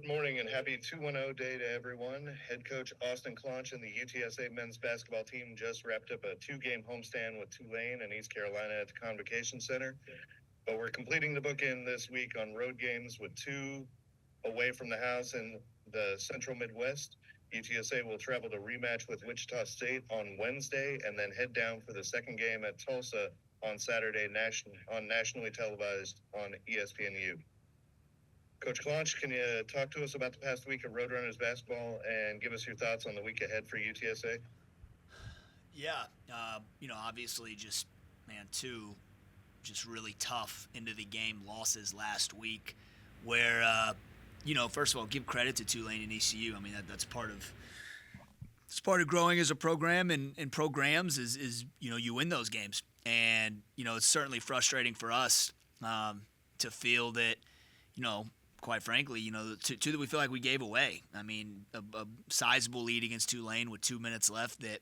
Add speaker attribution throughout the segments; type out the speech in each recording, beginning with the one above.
Speaker 1: Good morning and happy 2-0 day to everyone. Head coach Austin Claunch and the UTSA men's basketball team just wrapped up a 2-game homestand with Tulane and East Carolina at the Convocation Center. But we're completing the bookend this week on road games with 2 away from the house in the Central Midwest. UTSA will travel to rematch with Wichita State on Wednesday and then head down for the second game at Tulsa on Saturday nationally televised on ESPNU. Coach Claunch, can you talk to us about the past week of Roadrunners basketball and give us your thoughts on the week ahead for UTSA?
Speaker 2: Yeah, obviously two just really tough into the game losses last week where, first of all, give credit to Tulane and ECU. I mean, that's part of growing as a program and programs is you win those games. And, it's certainly frustrating for us to feel that, quite frankly, two that we feel like we gave away. I mean, a sizable lead against Tulane with 2 minutes left that,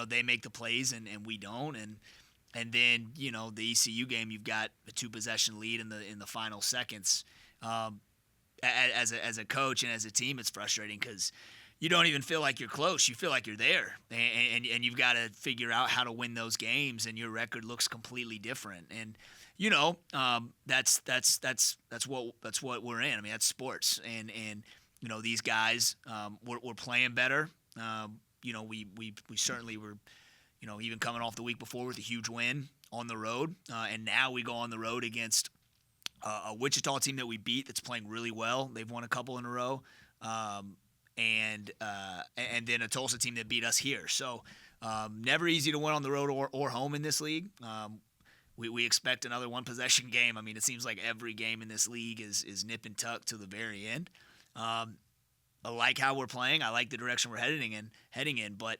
Speaker 2: they make the plays and we don't. And then, the ECU game, you've got a 2-possession lead in the final seconds. As a coach and as a team, it's frustrating because you don't even feel like you're close. You feel like you're there, and you've got to figure out how to win those games, and your record looks completely different. And that's what we're in. I mean, that's sports, and these guys we're playing better. We certainly were, even coming off the week before with a huge win on the road, and now we go on the road against a Wichita team that we beat that's playing really well. They've won a couple in a row, and then a Tulsa team that beat us here. So never easy to win on the road or home in this league. We expect another one-possession game. I mean, it seems like every game in this league is nip and tuck to the very end. I like how we're playing. I like the direction we're heading in, but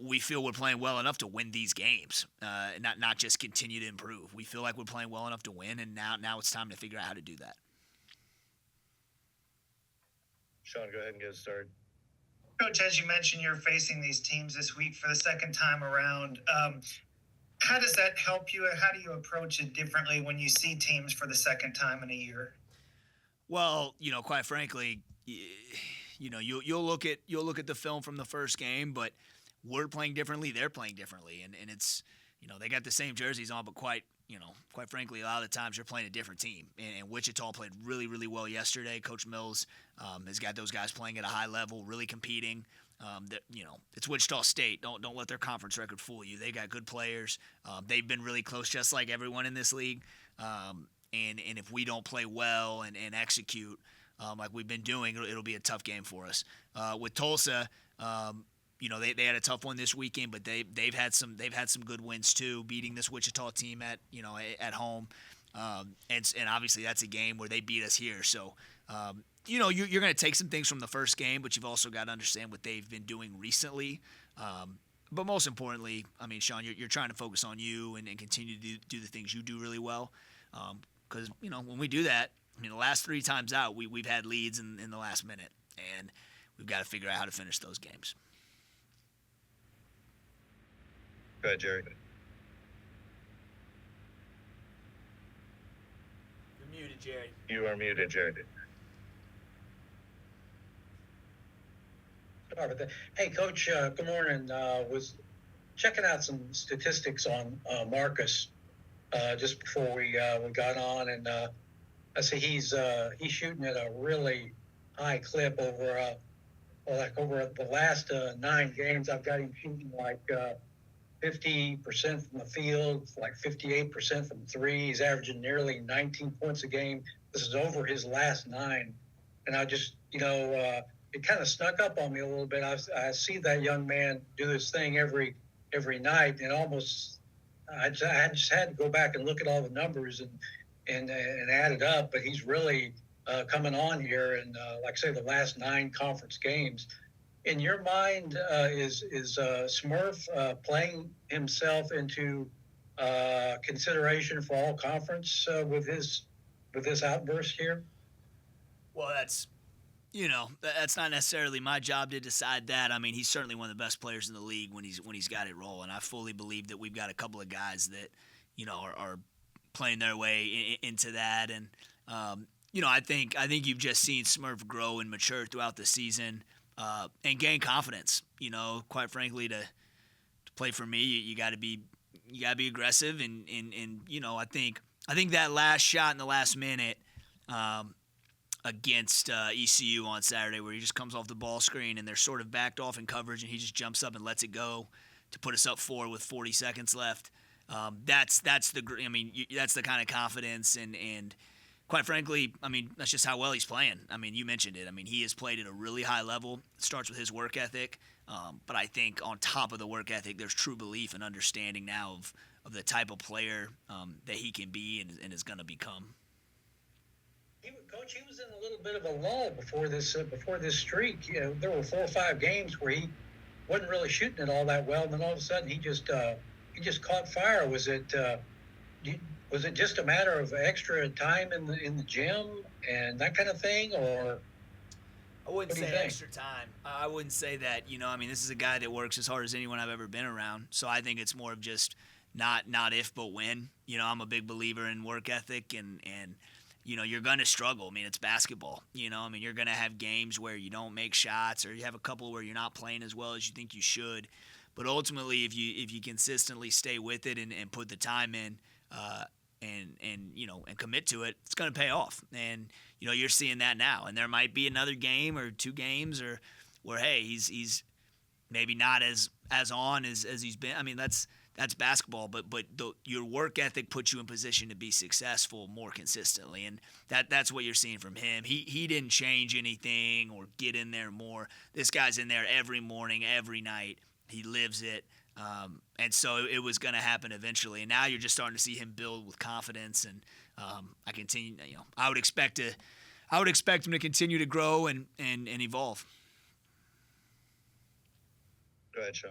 Speaker 2: we feel we're playing well enough to win these games, not just continue to improve. We feel like we're playing well enough to win, and now it's time to figure out how to do that.
Speaker 1: Sean, go ahead and get us started.
Speaker 3: Coach, as you mentioned, you're facing these teams this week for the second time around. How does that help you? How do you approach it differently when you see teams for the second time in a year?
Speaker 2: Well, quite frankly, you'll look at the film from the first game, but we're playing differently. They're playing differently, and it's they got the same jerseys on, but quite frankly, a lot of the times you're playing a different team. And Wichita played really, really well yesterday. Coach Mills has got those guys playing at a high level, really competing. It's Wichita State. Don't let their conference record fool you. They got good players. They've been really close, just like everyone in this league. And if we don't play well and execute like we've been doing, it'll be a tough game for us. With Tulsa, they had a tough one this weekend, but they've had some good wins too, beating this Wichita team at home. And obviously that's a game where they beat us here. So you're going to take some things from the first game, but you've also got to understand what they've been doing recently. But most importantly, I mean, Sean, you're trying to focus on you and continue to do the things you do really well. Because, when we do that, the last 3 times out, we've had leads in the last minute, and we've got to figure out how to finish those games.
Speaker 1: Go ahead, Jerry.
Speaker 2: You're muted, Jerry.
Speaker 1: You are muted, Jerry.
Speaker 4: Sorry about that. Hey, Coach, good morning. Was checking out some statistics on Marcus just before we got on, and I see he's shooting at a really high clip over the last 9 games. I've got him shooting like 50% from the field, like 58% from 3. He's averaging nearly 19 points a game. This is over his last 9, and I just it kind of snuck up on me a little bit. I see that young man do his thing every night, and I just had to go back and look at all the numbers and add it up. But he's really coming on here, and like I say, the last 9 conference games. In your mind, is Smurf playing himself into consideration for all conference with this outburst here?
Speaker 2: Well, that's not necessarily my job to decide that. I mean, he's certainly one of the best players in the league when he's got it rolling. I fully believe that we've got a couple of guys that are playing their way into that, and I think you've just seen Smurf grow and mature throughout the season and gain confidence. Quite frankly, to play for me, you got to be aggressive and I think that last shot in the last minute against ECU on Saturday, where he just comes off the ball screen and they're sort of backed off in coverage, and he just jumps up and lets it go to put us up 4 with 40 seconds left. That's the kind of confidence and quite frankly, that's just how well he's playing. You mentioned it. He has played at a really high level. It starts with his work ethic, but I think on top of the work ethic, there's true belief and understanding now of the type of player that he can be and is going to become.
Speaker 4: Coach, he was in a little bit of a lull before this streak. There were 4 or 5 games where he wasn't really shooting it all that well, and then all of a sudden he just caught fire. Was it just a matter of extra time in the gym and that kind of thing, or?
Speaker 2: I wouldn't say extra time. I wouldn't say that. This is a guy that works as hard as anyone I've ever been around. So I think it's more of just not if but when. I'm a big believer in work ethic and you're going to struggle. It's basketball. You're going to have games where you don't make shots, or you have a couple where you're not playing as well as you think you should. But ultimately, if you consistently stay with it and put the time in, and commit to it, it's going to pay off. And you're seeing that now. And there might be another game or 2 games or where he's maybe not as on as he's been. That's basketball, but your work ethic puts you in position to be successful more consistently, and that's what you're seeing from him. He didn't change anything or get in there more. This guy's in there every morning, every night. He lives it, and so it was going to happen eventually. And now you're just starting to see him build with confidence, and I would expect him to continue to grow and evolve.
Speaker 1: Go ahead, Sean.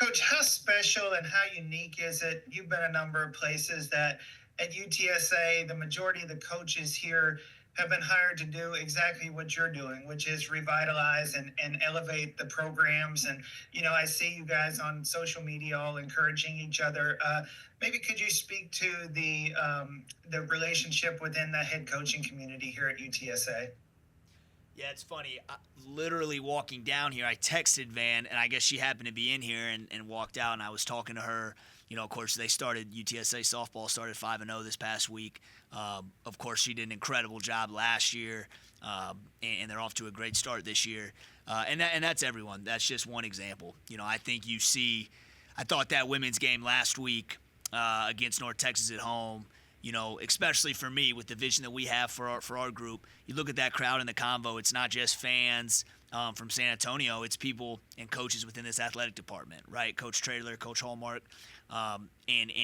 Speaker 3: Coach, how special and how unique is it? You've been a number of places that at UTSA, the majority of the coaches here have been hired to do exactly what you're doing, which is revitalize and elevate the programs. And, I see you guys on social media all encouraging each other. Maybe could you speak to the relationship within the head coaching community here at UTSA?
Speaker 2: Yeah, it's funny. Literally walking down here, I texted Van, and I guess she happened to be in here and walked out, and I was talking to her. Of course, UTSA softball started 5-0 this past week. Of course, she did an incredible job last year, and they're off to a great start this year. And that's everyone. That's just one example. I think I thought that women's game last week against North Texas at home, especially for me with the vision that we have for our group, you look at that crowd in the convo, it's not just fans from San Antonio, it's people and coaches within this athletic department, right? Coach Traylor, Coach Hallmark, and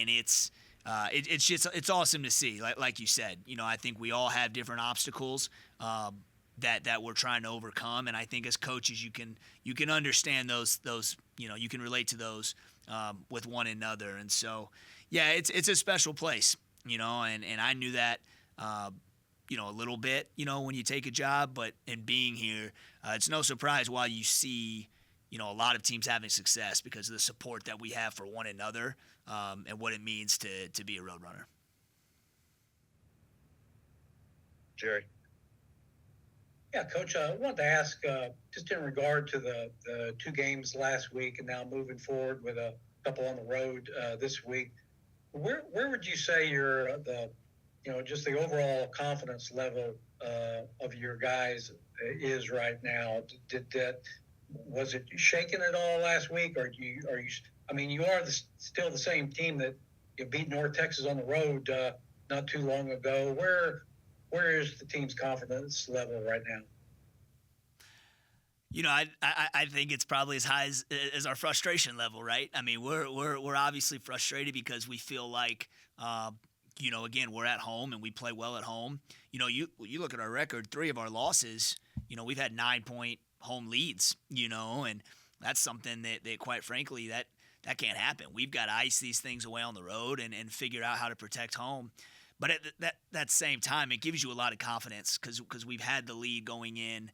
Speaker 2: it's awesome to see. Like you said, I think we all have different obstacles that we're trying to overcome, and I think as coaches you can understand those you can relate to those with one another, and so yeah, it's a special place. And I knew that, a little bit, when you take a job, but in being here, it's no surprise why you see, a lot of teams having success because of the support that we have for one another and what it means to be a Roadrunner.
Speaker 1: Jerry.
Speaker 4: Yeah, Coach, I wanted to ask, just in regard to the 2 games last week and now moving forward with a couple on the road this week, where would you say just the overall confidence level of your guys is right now? Was it shaken at all last week, or you are still the same team that you beat North Texas on the road not too long ago. Where is the team's confidence level right now?
Speaker 2: I think it's probably as high as our frustration level, right? We're obviously frustrated because we feel like, again, we're at home and we play well at home. You look at our record, 3 of our losses, we've had 9-point home leads, and that's something that quite frankly, that can't happen. We've got to ice these things away on the road and figure out how to protect home. But at that same time, it gives you a lot of confidence because we've had the lead going in,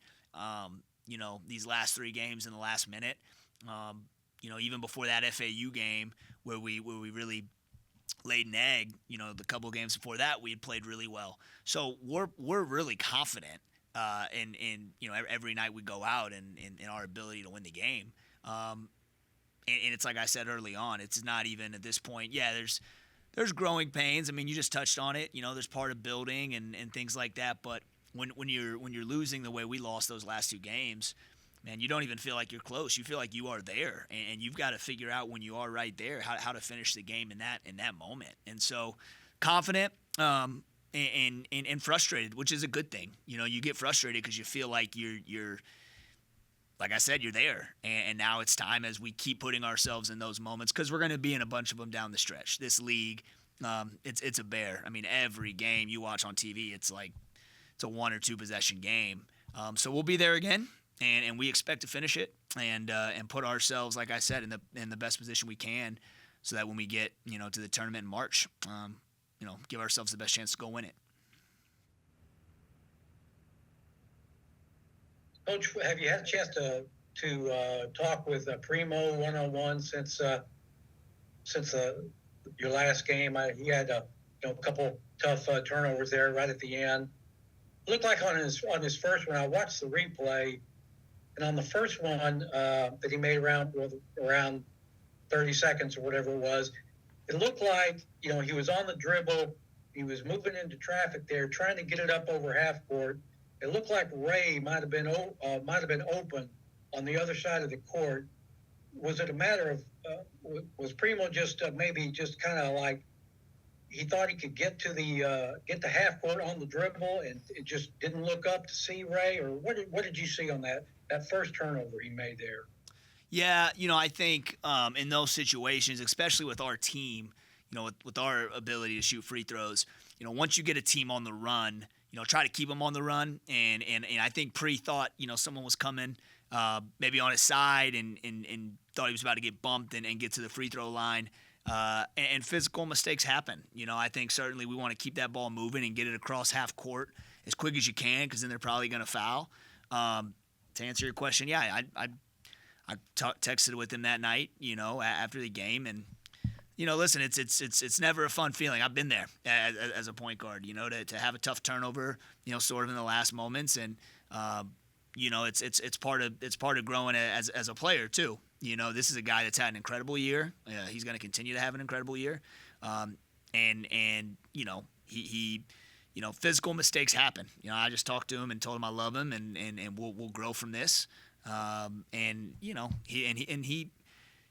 Speaker 2: these last 3 games in the last minute. Even before that FAU game where we really laid an egg. The couple of games before that, we had played really well. So we're really confident in every night we go out and in our ability to win the game. And it's like I said early on, it's not even at this point. Yeah, there's growing pains. I mean, you just touched on it. There's part of building and things like that. But when you're losing the way we lost those last two games, man, you don't even feel like you're close. You feel like you are there, and you've got to figure out when you are right there how to finish the game in that moment. And so, confident and frustrated, which is a good thing. You get frustrated because you feel like you're like I said, you're there, and now it's time as we keep putting ourselves in those moments, because we're going to be in a bunch of them down the stretch. This league, it's a bear. I mean, every game you watch on TV, it's like it's a 1 or 2 possession game. So we'll be there again, and we expect to finish it and put ourselves, like I said, in the best position we can, so that when we get to the tournament in March, give ourselves the best chance to go win it.
Speaker 4: Coach, have you had a chance to talk with Primo one-on-one since your last game? He had a couple tough turnovers there right at the end. Looked like on his first one, I watched the replay, and on the first one that he made around 30 seconds or whatever it was, it looked like he was on the dribble, he was moving into traffic there, trying to get it up over half court. It looked like Ray might have been open on the other side of the court. Was it a matter of was Primo just maybe just kind of like he thought he could get to half court on the dribble and it just didn't look up to see Ray? Or what did you see on that first turnover he made there?
Speaker 2: Yeah, I think in those situations, especially with our team, with our ability to shoot free throws, once you get a team on the run, try to keep them on the run. And I think Pre thought, someone was coming maybe on his side and thought he was about to get bumped and get to the free throw line. And physical mistakes happen. I think certainly we want to keep that ball moving and get it across half court as quick as you can, because then they're probably going to foul. To answer your question, yeah, I texted with him that night, after the game, and listen, it's never a fun feeling. I've been there as a point guard, to have a tough turnover, sort of in the last moments, and it's part of growing as a player too. This is a guy that's had an incredible year. He's going to continue to have an incredible year, and he physical mistakes happen. I just talked to him and told him I love him, and we'll grow from this.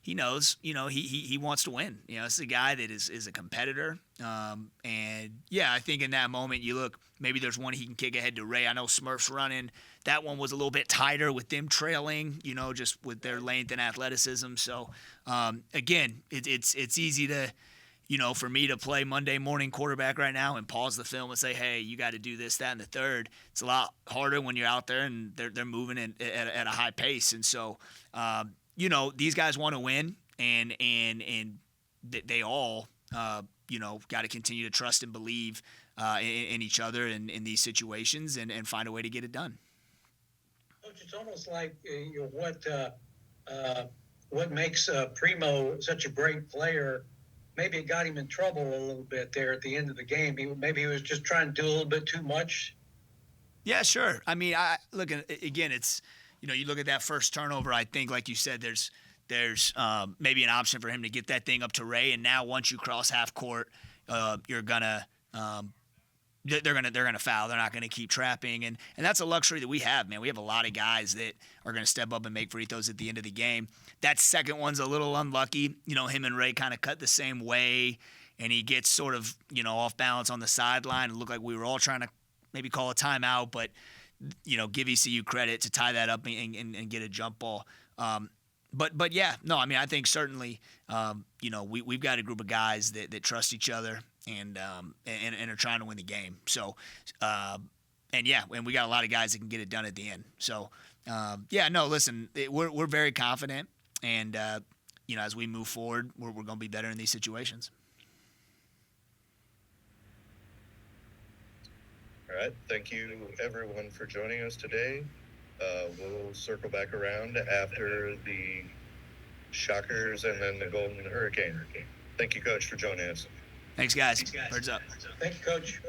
Speaker 2: He knows, he wants to win. This is a guy that is a competitor. And yeah, I think in that moment you look, maybe there's one he can kick ahead to Ray. I know Smurf's running. That one was a little bit tighter with them trailing, just with their length and athleticism. So, again, it's easy to, for me to play Monday morning quarterback right now and pause the film and say, hey, you got to do this, that, and the third. It's a lot harder when you're out there and they're moving at a high pace. And so, these guys want to win, and they all, got to continue to trust and believe in each other in these situations and find a way to get it done.
Speaker 4: Coach, it's almost like what makes Primo such a great player. Maybe it got him in trouble a little bit there at the end of the game. Maybe he was just trying to do a little bit too much.
Speaker 2: Yeah, sure. I mean, look, again, it's, you look at that first turnover, I think, like you said, there's maybe an option for him to get that thing up to Ray. And now once you cross half court, you're going to they're gonna foul. They're not gonna keep trapping, and that's a luxury that we have, man. We have a lot of guys that are gonna step up and make free throws at the end of the game. That second one's a little unlucky. Him and Ray kind of cut the same way, and he gets sort of off balance on the sideline. It looked like we were all trying to maybe call a timeout, but give ECU credit to tie that up and get a jump ball. But yeah, no, I mean, I think certainly we've got a group of guys that trust each other and are trying to win the game. So, and we got a lot of guys that can get it done at the end. So, listen, we're very confident, and as we move forward, we're going to be better in these situations.
Speaker 1: All right. Thank you, everyone, for joining us today. We'll circle back around after the Shockers and then the Golden Hurricane. Thank you, Coach, for joining us.
Speaker 2: Thanks, guys. Birds up.
Speaker 4: Thank you, Coach.